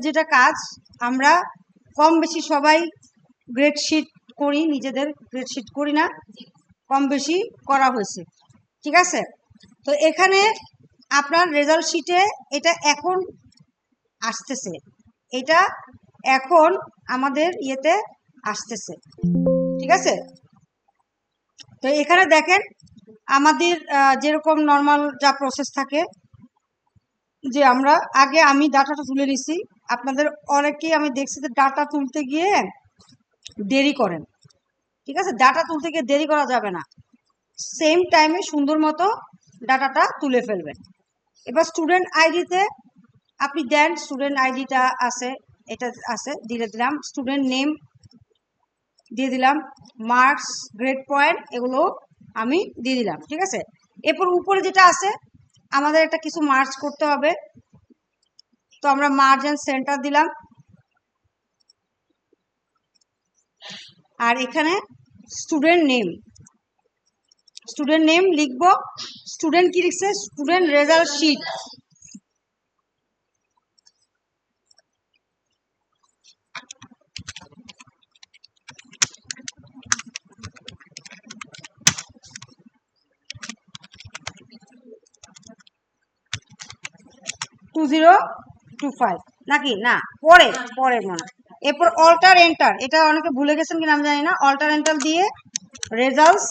যেটা কাজ আমরা কম বেশি সবাই গ্রেডশিট করি, নিজেদের গ্রেডশিট করি না, কম বেশি করা হয়েছে, ঠিক আছে। তো এখানে আপনার রেজাল্ট শিটে এটা এখন আসতেছে, এটা এখন আমাদের ইয়েতে আসতেছে, ঠিক আছে। তো এখানে দেখেন আমাদের যেরকম নর্মাল যা প্রসেস থাকে, যে আমরা আগে আমি ডাটাটা তুলে নিছি, আপনাদের অনেকেই আমি দেখছি যে ডাটা তুলতে গিয়ে দেরি করেন, ঠিক আছে। ডাটা তুলতে গিয়ে দেরি করা যাবে না, সেম টাইমে সুন্দর মতো ডাটাটা তুলে ফেলবেন। এবার স্টুডেন্ট আইডিতে আপনি দেন, স্টুডেন্ট আইডিটা আছে, এটা আছে, দিয়ে দিলাম স্টুডেন্ট নেম, দিয়ে দিলাম মার্কস, গ্রেড পয়েন্ট, এগুলো আমি দিয়ে দিলাম, ঠিক আছে। এরপর উপরে যেটা আছে আমাদের একটা কিছু মার্চ করতে হবে, তো আমরা মার্জ এন্ড সেন্টার দিলাম। আর এখানে স্টুডেন্ট নেম লিখবো, স্টুডেন্ট কি লিখছে, স্টুডেন্ট রেজাল্ট শিট, নাকি না, পরে পরে মনে। এরপর অল্টার এন্টার, এটা অনেকে ভুলে গেছেন কিনা আমি জানি না, অল্টার এন্টার দিয়ে রেজাল্টস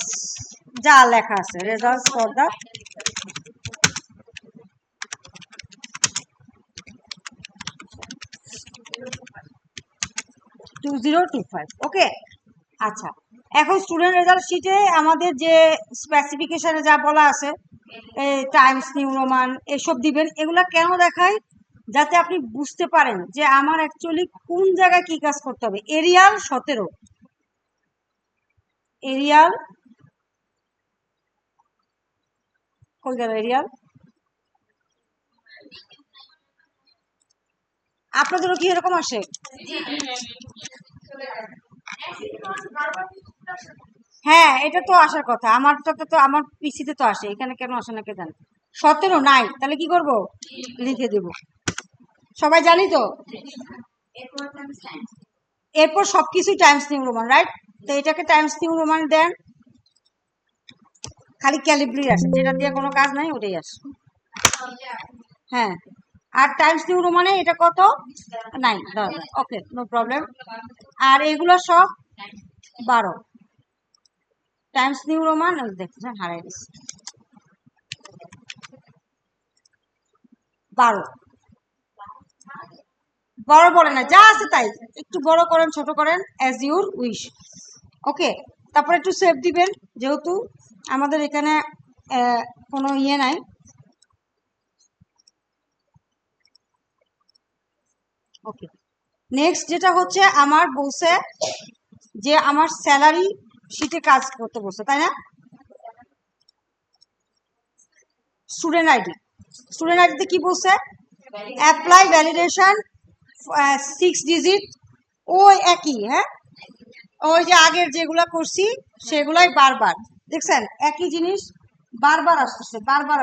যা লেখা আছে, রেজাল্টস ফর দা ওকে। আচ্ছা, এখন স্টুডেন্ট রেজাল্ট শিটে আমাদের যে স্পেসিফিকেশনে যা বলা আছে, টাইমস নিউ রোমান এসব দিবেন। এগুলা কেন দেখায়, যাতে আপনি বুঝতে পারেন যে আমার অ্যাকচুয়ালি কোন জায়গায় কি কাজ করতে হবে। এরিয়াল 17, এরিয়াল কই গেল, এরিয়াল আপনাদেরও কি এরকম আসে? হ্যাঁ, এটা তো আসার কথা, আমারটাতে তো, আমার পিসিতে তো আসে, এখানে কেন আসে না কে জানে। 17 নাই, তাহলে কি করব, লিখে দেব, সবাই জানি তো। এরপর সবকিছু টাইমস নিউ রোমান, রাইট। তো এটাকে টাইমস নিউ রোমান দেন, খালি ক্যালিব্রি আসে, যেটা দিয়ে কোনো কাজ নাই ওটাই আসে। হ্যাঁ, আর টাইমস নিউ রোমানে এটা কত, নাই, ওকে, নো প্রবলেম। আর এগুলো সব 12 টাইমস নিউ রোমান, দেখছেন হারাই গেছে, 12 বড় বড় না, যা আছে তাই, একটু বড় করেন ছোট করেন, অ্যাজ ইউর উইশ, ওকে। তারপর একটু সেভ দিবেন, যেহেতু আমাদের এখানে কোনো ইয়ে নাই। ওকে, নেক্সট যেটা হচ্ছে আমার বলছে যে আমার স্যালারি শিটে কাজ করতে বলছে, তাই না। স্টুডেন্ট আইডিতে কি বলছে, অ্যাপ্লাই ভ্যালিডেশন 6 ডিজিট, ওই একই, হ্যাঁ, ওই যে আগের যেগুলা করছি সেগুলাই বারবার, দেখছেন একই জিনিস বারবার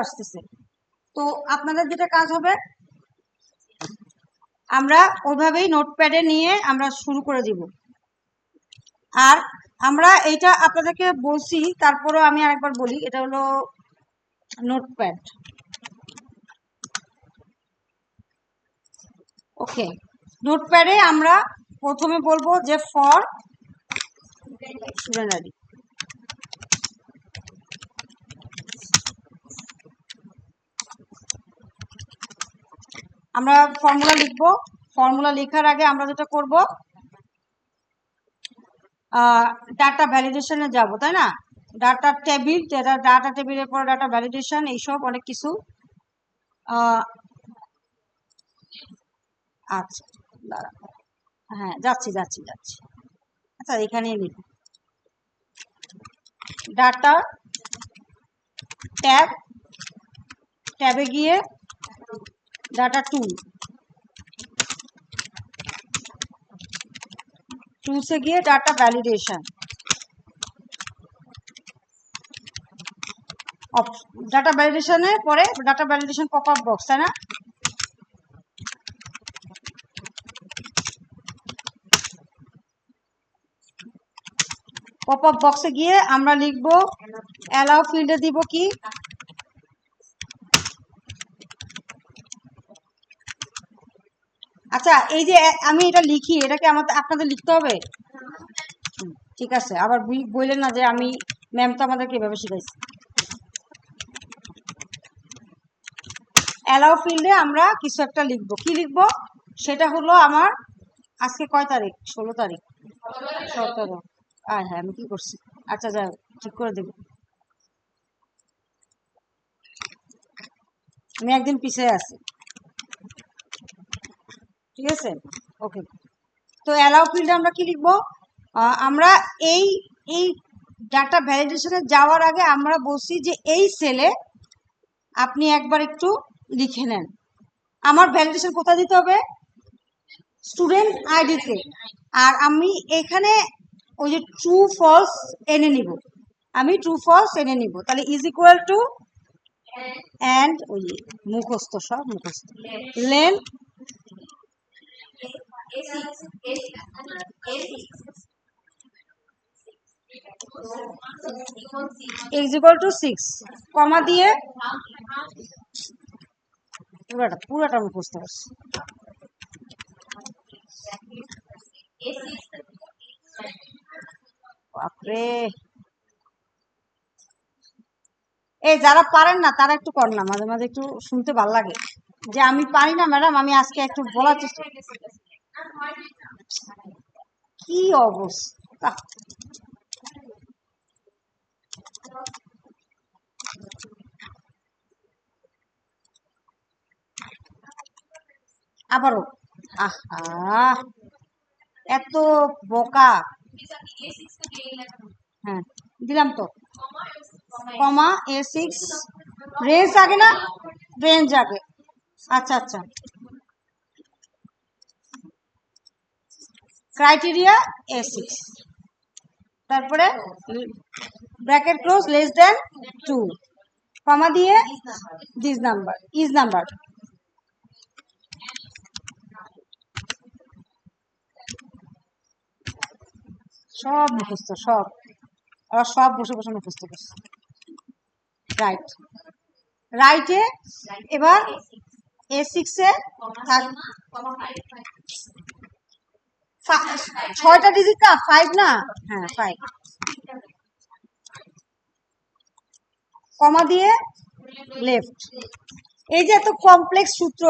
আসতেছে। তো আপনাদের যেটা কাজ হবে, আমরা ওইভাবেই নোটপ্যাডে নিয়ে আমরা শুরু করে দিব। আর আমরা এইটা আপনাদেরকে বলছি, তারপরে আমি আরেকবার বলি, এটা হলো নোটপ্যাড, ওকে। নোটপ্যাডে আমরা প্রথমে বলবো যে ফর স্টুডেন্ট আইডি, আমরা ফর্মুলা লিখবো। ফর্মুলা লেখার আগে আমরা যেটা করব, ডাটা ভ্যালিডেশনে যাব, তাই না। ডাটা টেবিল, যেটা ডাটা টেবিলের পর ডাটা ভ্যালিডেশন, এইসব অনেক কিছু। আচ্ছা, হ্যাঁ, যাচ্ছি। আচ্ছা, এখানে লিখি ডাটা ট্যাবে গিয়ে ডাটা টুলসে গিয়ে ডাটা ভ্যালিডেশন, ডাটা ভ্যালিডেশনের পরে data validation pop up box, তাই না। পপ আপ বক্সে গিয়ে আমরা লিখবো অ্যালাউ ফিল্ডে দিব কি আচ্ছা এই যে আমি এটা লিখি এটাকে আপনাদের লিখতে হবে ঠিক আছে আবার বললেন না যে আমি ম্যাম তো আমাদেরকে এভাবে শিখাইছি অ্যালাউ ফিল্ডে আমরা কিছু একটা লিখবো কি লিখবো সেটা হলো আমার আজকে কয় তারিখ 16 তারিখ 17 হ্যাঁ আমি কি করছি আচ্ছা যাই ঠিক করে দেব আমি একদিন পিছিয়ে আছি ঠিক আছে ওকে তো অ্যালাউ ফিল্ডে আমরা কি লিখবো আমরা এই এই ডাটা ভ্যালিডেশনে যাওয়ার আগে আমরা বলছি যে এই সেলে আপনি একবার একটু লিখে নেন আমার ভ্যালিডেশন কোথায় দিতে হবে স্টুডেন্ট আইডিতে আর আমি এখানে ওই যে ট্রু ফলস এনে নিব আমি ট্রু ফলস এনে নিব তাহলে ইজ ইকুয়াল টু অ্যান্ড ওই মুখস্থ সব মুখস্থ লেন ইজ ইকুয়াল টু 6 কমা দিয়ে পুরাটা মুখস্থ করছি বাপরে এই যারা পারেন না তারা একটু কর না মাঝে মাঝে একটু শুনতে ভালো লাগে যে আমি পারি না ম্যাডাম আমি আজকে একটু বলার চেষ্টা কি অবস্থা আবারও আহা এত বোকা হ্যাঁ দিলাম তো কমা A6 রেঞ্জ আগে না রেঞ্জ আগে আচ্ছা আচ্ছা ক্রাইটেরিয়া A6 তারপরে ব্র্যাকেট ক্লোজ লেস দেন 2 কমা দিয়ে দিস নাম্বার ইজ নাম্বার সব মুখস্থ সব ওরা সব বসে বসে মুখস্থ করছে রাইট রাইটে এবার A6 এ 6টা ডিজিট না 5 না হ্যাঁ 5 কমা দিয়ে লেফট এই যে এত কমপ্লেক্স সূত্র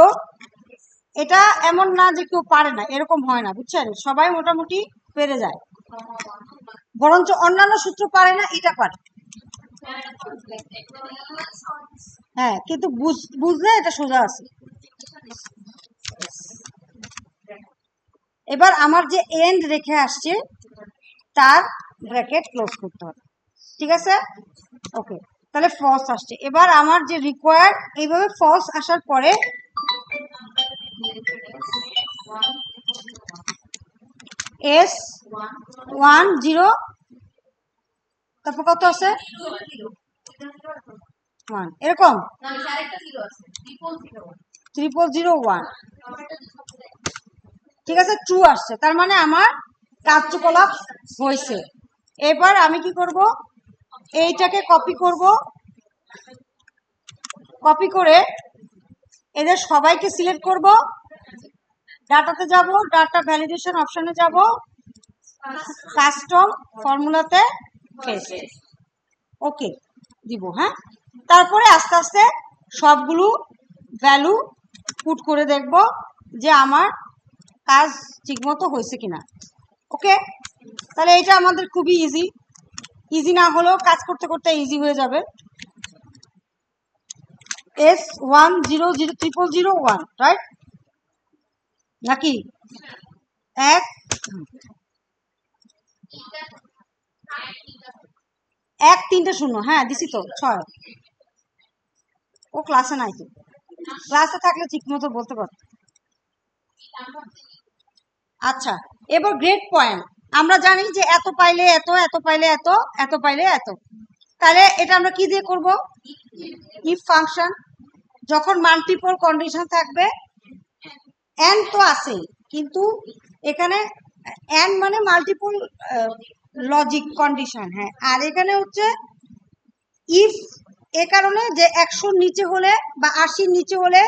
এটা এমন না যে কেউ পারে না এরকম হয় না বুঝছেন সবাই মোটামুটি পেরে যায় বরঞ্চ অন্যান্য সূত্র পারে না এটা পারে হ্যাঁ কিন্তু বুঝলে এটা সোজা আছে এবার আমার যে এন্ড রেখে আসছে তার ব্র্যাকেট ক্লোজ করতে হবে ঠিক আছে ওকে তাহলে ফলস আসছে এবার আমার যে রিকোয়ার্ড এইভাবে ফলস আসার পরে S10 তারপর কত আছে 1 এরকম 0001 ঠিক আছে ট্রু আসছে তার মানে আমার কার্যকলাপ হয়েছে এবার আমি কি করব এইটাকে কপি করব কপি করে এদের সবাইকে সিলেক্ট করব ডাটাতে যাব ডাটা ভ্যালিডেশন অপশনে যাব কাস্টম ফর্মুলাতে পেস্ট ওকে দিব হ্যাঁ তারপরে আস্তে আস্তে সবগুলো ভ্যালু পুট করে দেখব যে আমার কাজ ঠিকমতো হয়েছে কিনা ওকে তাহলে এটা আমাদের খুবই ইজি না হলেও কাজ করতে করতে ইজি হয়ে যাবে S10000001 রাইট নাকি 1 3 হ্যাঁ দিছি তো 6 ও ক্লাসে নাই তো ক্লাসে থাকলে ঠিক মতো বলতে পারত আচ্ছা এবার গ্রেড পয়েন্ট আমরা জানি যে এত পাইলে এত এত পাইলে এত এত পাইলে এত তাহলে এটা আমরা কি দিয়ে করব ইফ ফাংশন যখন মাল্টিপল কন্ডিশন থাকবে এন তো আছে কিন্তু এখানে এন মানে মাল্টিপল লজিক কন্ডিশন। হ্যাঁ, আর এখানে হচ্ছে ইফ, এ কারণে যে 100 নিচে হলে বা 80 নিচে হলে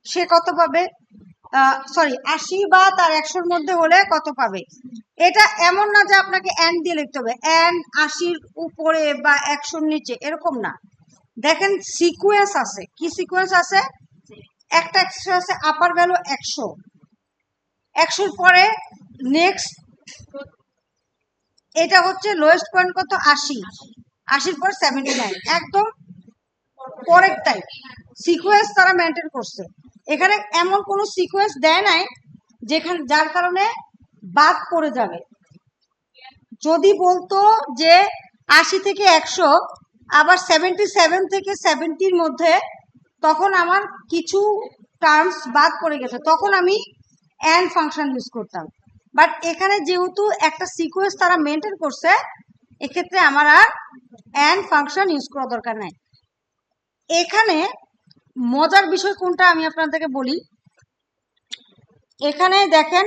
সে কত পাবে, সরি 80 বা তার 100-র মধ্যে হলে কত পাবে। এটা এমন না যে আপনাকে এন্ড দিয়ে লিখতে হবে, এন্ড 80-র উপরে বা 100-র নিচে, এরকম না। দেখেন সিকোয়েন্স আছে, কি সিকোয়েন্স আছে, একটা আছে আপার ভ্যালু 100, 100-র পরে নেক্সট এটা হচ্ছে লোয়েস্ট পয়েন্ট কত 80, 80-র পর 79, একদম পরের টাইপ সিকোয়েন্স তারা মেনটেন করছে। এখানে এমন কোনো সিকোয়েন্স দেয় নাই যেখানে যার কারণে বাদ পড়ে যাবে। যদি বলতো যে 80 থেকে 100 আবার 77 থেকে 70-র মধ্যে, তখন আমার কিছু টার্মস বাদ পড়ে গেছে, তখন আমি এন্ড ফাংশন ইউজ করতাম। বাট এখানে যেহেতু একটা সিকোয়েন্স তারা মেনটেন করছে, এক্ষেত্রে আমার আর এন্ড ফাংশন ইউজ করা দরকার নাই। এখানে মজার বিষয় কোনটা আমি আপনাদেরকে বলি, এখানে দেখেন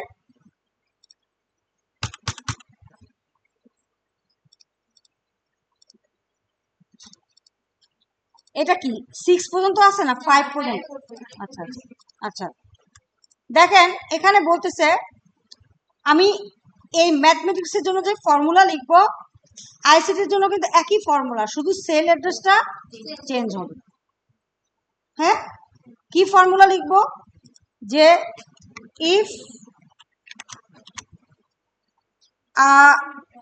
এটা কি 6 পর্যন্ত আছে না 5 পর্যন্ত, আচ্ছা আচ্ছা আচ্ছা। দেখেন এখানে বলতেছে আমি এই ম্যাথমেটিক্সের জন্য যে ফর্মুলা লিখবো, আইসিটির জন্য কিন্তু একই ফর্মুলা, শুধু সেল অ্যাড্রেসটা চেঞ্জ হবে। হ্যাঁ, কি ফর্মুলা লিখবো, যে ইফ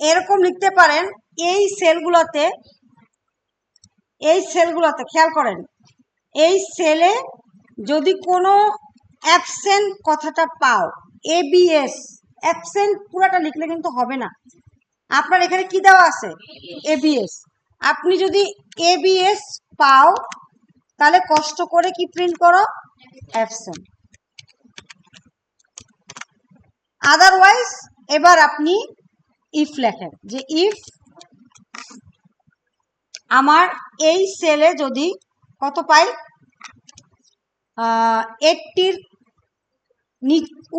এরকম লিখতে পারেন, এই সেলগুলোতে খেয়াল করেন, এই সেলে যদি কোনো অ্যাবসেন্ট কথাটা পাও, এবিএস, অ্যাবসেন্ট পুরাটা লিখলে কিন্তু হবে না। আপনার এখানে কি দেওয়া আছে, এবিএস, আপনি যদি এবিএস পাও তাহলে কষ্ট করে কি প্রিন্ট করো, অ্যাবসেন্ট। আদারওয়াইজ এবার আপনি ইফ লেখেন, যে ইফ আমার এই সেলে যদি কত পাই, 80-র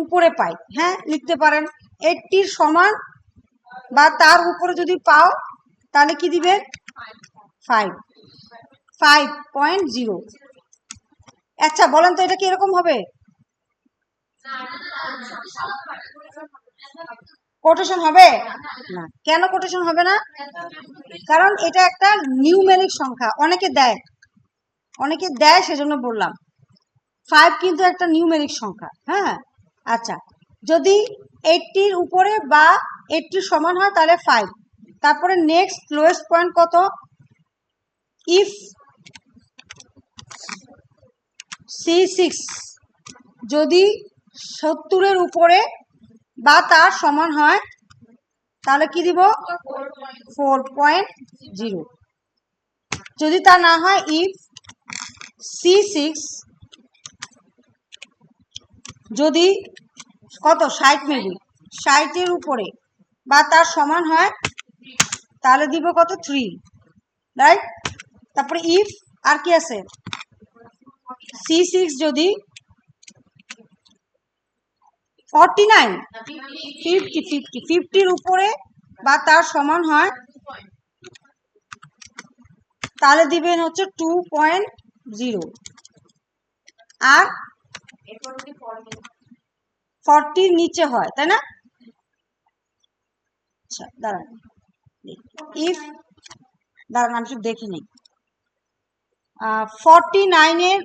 উপরে পাই, হ্যাঁ লিখতে পারেন 80-র সমান বা তার উপরে যদি পাও তাহলে কি দিবেন 5.0। আচ্ছা বলেন তো এটা কি এরকম হবে, কোটেশন হবে না। কেন কোটেশন হবে না, কারণ এটা একটা নিউমেরিক সংখ্যা, অনেকে দেয় সেজন্য বললাম। 5 কিন্তু একটা নিউমেরিক সংখ্যা। হ্যাঁ, আচ্ছা যদি 80-র উপরে বা 80-র সমান হয় তাহলে 5, তারপরে নেক্সট লোয়েস্ট পয়েন্ট কত, ইফ C6 যদি 70-এর উপরে বা তার সমান হয় তাহলে কি দিব 4.0। যদি তা না হয়, ইফ C6 যদি কত 60 মেবি 60-এর উপরে বা তার সমান হয় তাহলে দিব কত 3, রাইট। তারপরে ইফ আর কি আছে, C6 যদি 49 50-র উপরে বা তার সমান হয় তাহলে দিবেন হচ্ছে 2.0। আর 40-র নিচে হয়, তাই না। আচ্ছা দাঁড়ান, ইফ দাঁড়ান আমি একটু দেখে নিই, 49-এর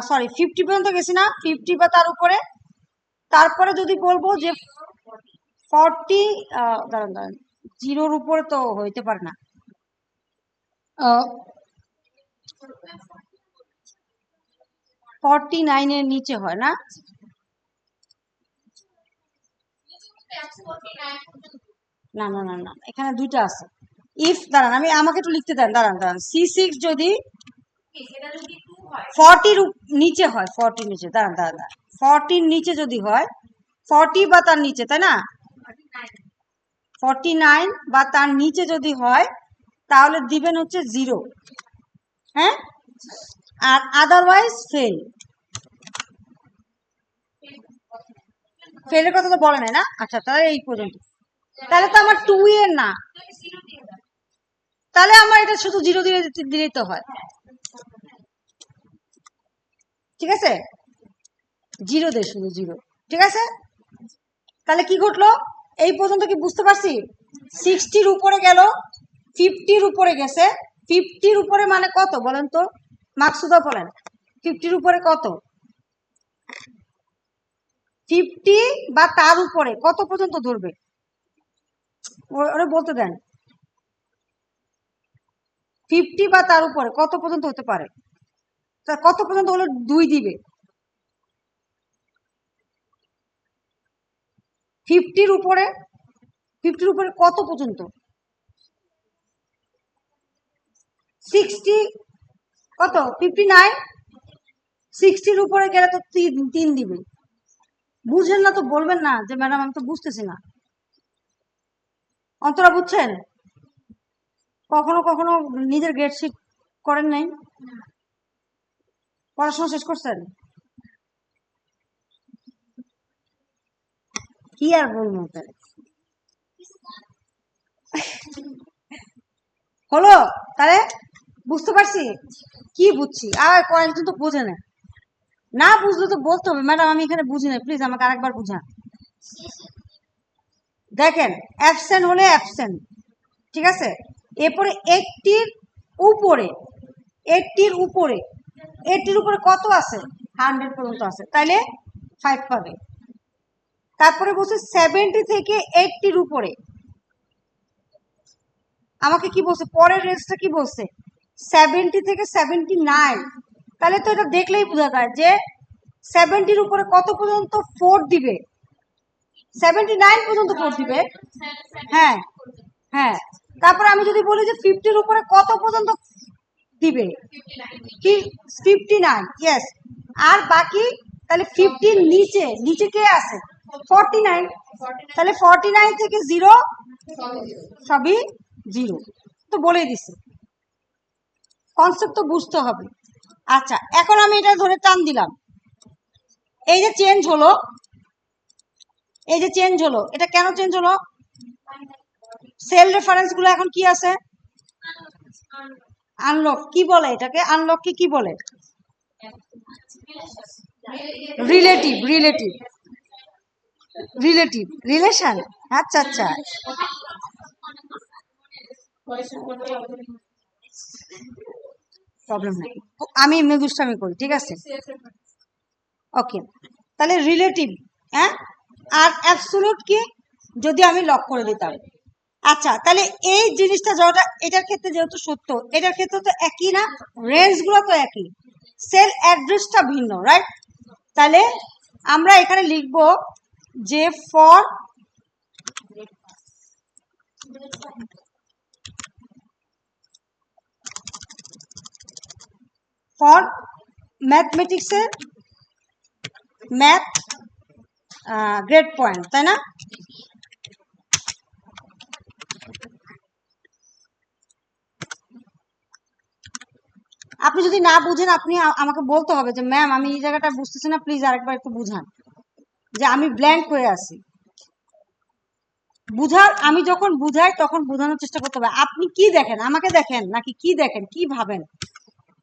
সরি 50 পর্যন্ত গেছি না, 50 বা তার উপরে, তারপরে যদি বলবো যে 40, দাঁড়ান 0-র উপরে তো হইতে পারে না, 49-এর নিচে হয় না, না না না না এখানে দুইটা আছে। ইফ দাঁড়ান আমাকে একটু লিখতে দেন, দাঁড়ান C6 যদি 40-র নিচে হয়, 40-র নিচে, দাঁড়ান 40-র নিচে যদি হয়, 40 বা তার নিচে, তাই না, 49 বা তার নিচে যদি হয় তাহলে দিবেন হচ্ছে 0। হ্যাঁ, আর আদারওয়াইজ ফেলের কথা তো বলে নাই না। আচ্ছা তাহলে এই পর্যন্ত। তাহলে তো আমার 2 এর না, তাহলে আমার এটা শুধু 0 দিলেই তো হয়, ঠিক আছে, 0 দে, শুধু 0, ঠিক আছে। তাহলে কি ঘটলো এই পর্যন্ত, কি বুঝতে পারছি? 60-র উপরে গেল, 50-র উপরে গেছে। 50-র উপরে মানে কত বলেন তো, মাকসুদা বলেন, 50-র উপরে কত? 50 বা তার উপরে কত পর্যন্ত ধরবে, ওরা বলতে দেন। 50 বা তার উপরে কত পর্যন্ত হতে পারে, কত পর্যন্ত হলে 2 দিবে? 50-র উপরে, 50-র উপরে কত পর্যন্ত? 60, কত, 59। 60-র উপরে গেলে তো 3 দিবে। বুঝেন না তো বলবেন না যে ম্যাডাম আমি তো বুঝতেছি না। অন্তরা বুঝছেন? কখনো কখনো নিজের গ্রেড শিট করেন নাই? পড়াশোনা শেষ করছেন? কি আর বলবো, হলো? তাহলে বুঝতে পারছি, কি বুঝছি, আর কয়েকজন তো বোঝে না, না বুঝলে তো বলতে হবে ম্যাডাম আমি এখানে বুঝি না, প্লিজ আমাকে আরেকবার বুঝান। দেখেন, অ্যাবসেন্ট হলে অ্যাবসেন্ট, ঠিক আছে, এরপরে 80-র উপরে, 80-র উপরে, 80-র উপরে কত আছে? 100 পর্যন্ত আছে, তাইলে 5 পাবে। তারপরে বলছে 70 থেকে 80-র উপরে, আমাকে কি বলছে পরের রেঞ্জটা, কি বলছে 70 থেকে 79। তাহলে তো এটা দেখলেই বোঝা যায় যে 70-র উপরে কত পর্যন্ত 4 দিবে, 79 পর্যন্ত 4 দিবে। হ্যাঁ হ্যাঁ, তারপর আমি যদি বলি যে 50-র উপরে কত পর্যন্ত দিবে, 59, ইয়েস। আর বাকি তাহলে 50-র নিচে, নিচে কে আছে? 49। তাহলে 49 থেকে 0 সবই 0, তো বলেই দিছে, কনসেপ্ট তো বুঝতে হবে। আচ্ছা, এখন আমি এটা ধরে টান দিলাম, এই যে চেঞ্জ হলো, এই যে চেঞ্জ হলো, এটা কেন চেঞ্জ হলো? সেল রেফারেন্স গুলো এখন কি আছে? আনলক। কি বলে এটাকে? আনলক কি বলে? Relative, relative, relative, relation. আচ্ছা আচ্ছা, প্রবলেম নাই, আমি এমনি দুষ্টামি করি, ঠিক আছে, ওকে। তাহলে রিলেটিভ, হ্যাঁ, আর অ্যাবসোলুট কি, যদি আমি লক করে দিতাম। আচ্ছা, তাহলে এই জিনিসটা যেটা এটার ক্ষেত্রে যেহেতু সত্য, এটার ক্ষেত্রে তো একই না, রেঞ্জ গুলো তো একই, সেল অ্যাড্রেসটা ভিন্ন, রাইট? তাহলে আমরা এখানে লিখব যে ফর ম্যাথমেটিক্সের ম্যাথ গ্রেড পয়েন্ট, তাই না? আপনি যদি না বুঝেন, আপনি আমাকে বলতে হবে যে ম্যাম আমি এই জায়গাটা বুঝতেছি না, প্লিজ আরেকবার একটু বুঝান, যে আমি ব্ল্যাঙ্ক হয়ে আছি। বুঝার, আমি যখন বুঝাই তখন বোঝানোর চেষ্টা করতে হবে। আপনি কি দেখেন, আমাকে দেখেন নাকি কি দেখেন, কি ভাবেন?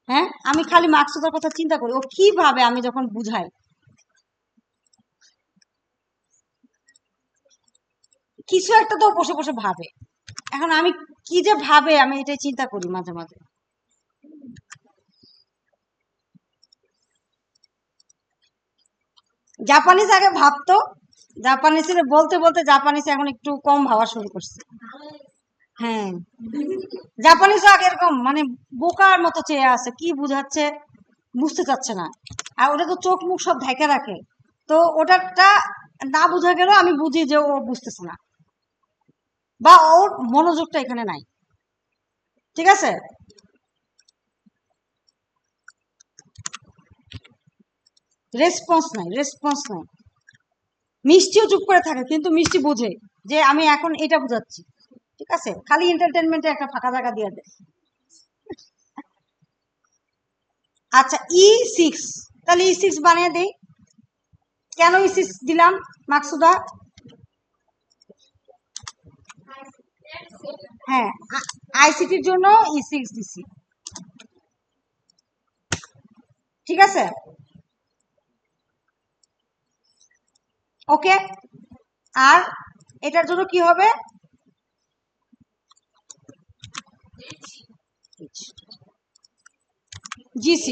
হ্যাঁ, আমি খালি মাকসুদার কথা চিন্তা করি, ও কি ভাবে আমি যখন বুঝাই, কিছু একটা তো বসে বসে ভাবে। এখন আমি কি যে ভাবে, আমি এটাই চিন্তা করি মাঝে মাঝে। জাপানিজ আগে ভাবতো, জাপানিজ বলতে বলতে জাপানিজ এখন একটু কম ভাবা শুরু করছে। হ্যাঁ, জাপানিজ আগে এরকম মানে বোকার মতো চেয়ে আছে, কি বুঝাচ্ছে বুঝতে চাচ্ছে না, আর ওটা তো চোখ মুখ সব ঢেকে রাখে, তো ওটাটা না বুঝা গেলেও আমি বুঝি যে ও বুঝতেছে না, বা ওর মনোযোগটা এখানে নাই, ঠিক আছে। রেসপন্স নাই, রেসপন্স নাই। মিষ্টিও চুপ করে থাকে, কিন্তু মিষ্টি বুঝে যে আমি এখন এটা বুঝাচ্ছি, ঠিক আছে, খালি এন্টারটেনমেন্টে একটা ফাঁকা জায়গা দিয়ে দেয়। আচ্ছা, E6, তাহলে E6 বানিয়ে দেই। কেন E6 দিলাম মাকসুদা? হ্যাঁ, আইসিটির জন্য E6 দিছি, ঠিক আছে? ওকে, আর এটার জন্য কি হবে? G6।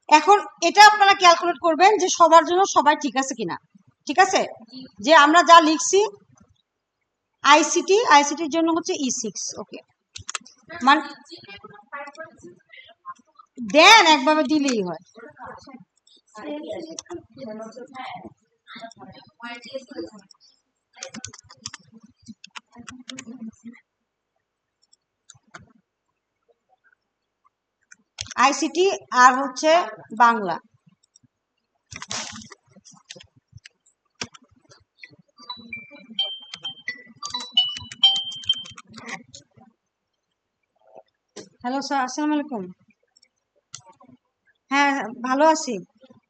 এখন এটা আপনারা ক্যালকুলেট করবেন যে সবার জন্য সবাই ঠিক আছে কিনা, ঠিক আছে? যে আমরা যা লিখছি আইসিটির জন্য হচ্ছে E6। ওকে, মানে দেন একভাবে দিলেই হয়। আইসিটি আর হচ্ছে বাংলা। হ্যালো স্যার, আসসালামু আলাইকুম। হ্যাঁ, ভালো আছি।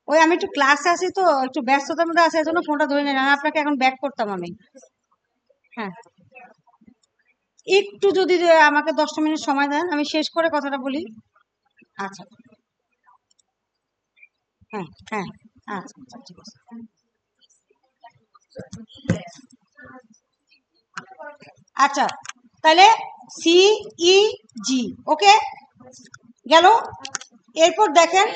ওই আমি একটু ক্লাসে আছি তো, একটু ব্যস্ততার মধ্যে আছে, এজন্য ফোনটা ধরে নিলাম। আপনাকে এখন ব্যাক করতাম আমি। হ্যাঁ, একটু যদি আমাকে 10টা মিনিট সময় দেন, আমি শেষ করে কথাটা বলি। আচ্ছা, হ্যাঁ হ্যাঁ, আচ্ছা আচ্ছা, ঠিক আছে। আচ্ছা, তাহলে CEG ওকে গেল। এরপর দেখেন,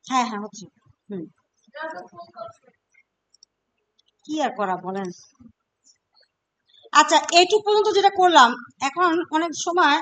হ্যাঁ হ্যাঁ হচ্ছে। হুম, কি আর করা বলেন। আচ্ছা, এইটুকু পর্যন্ত যেটা করলাম, এখন অনেক সময়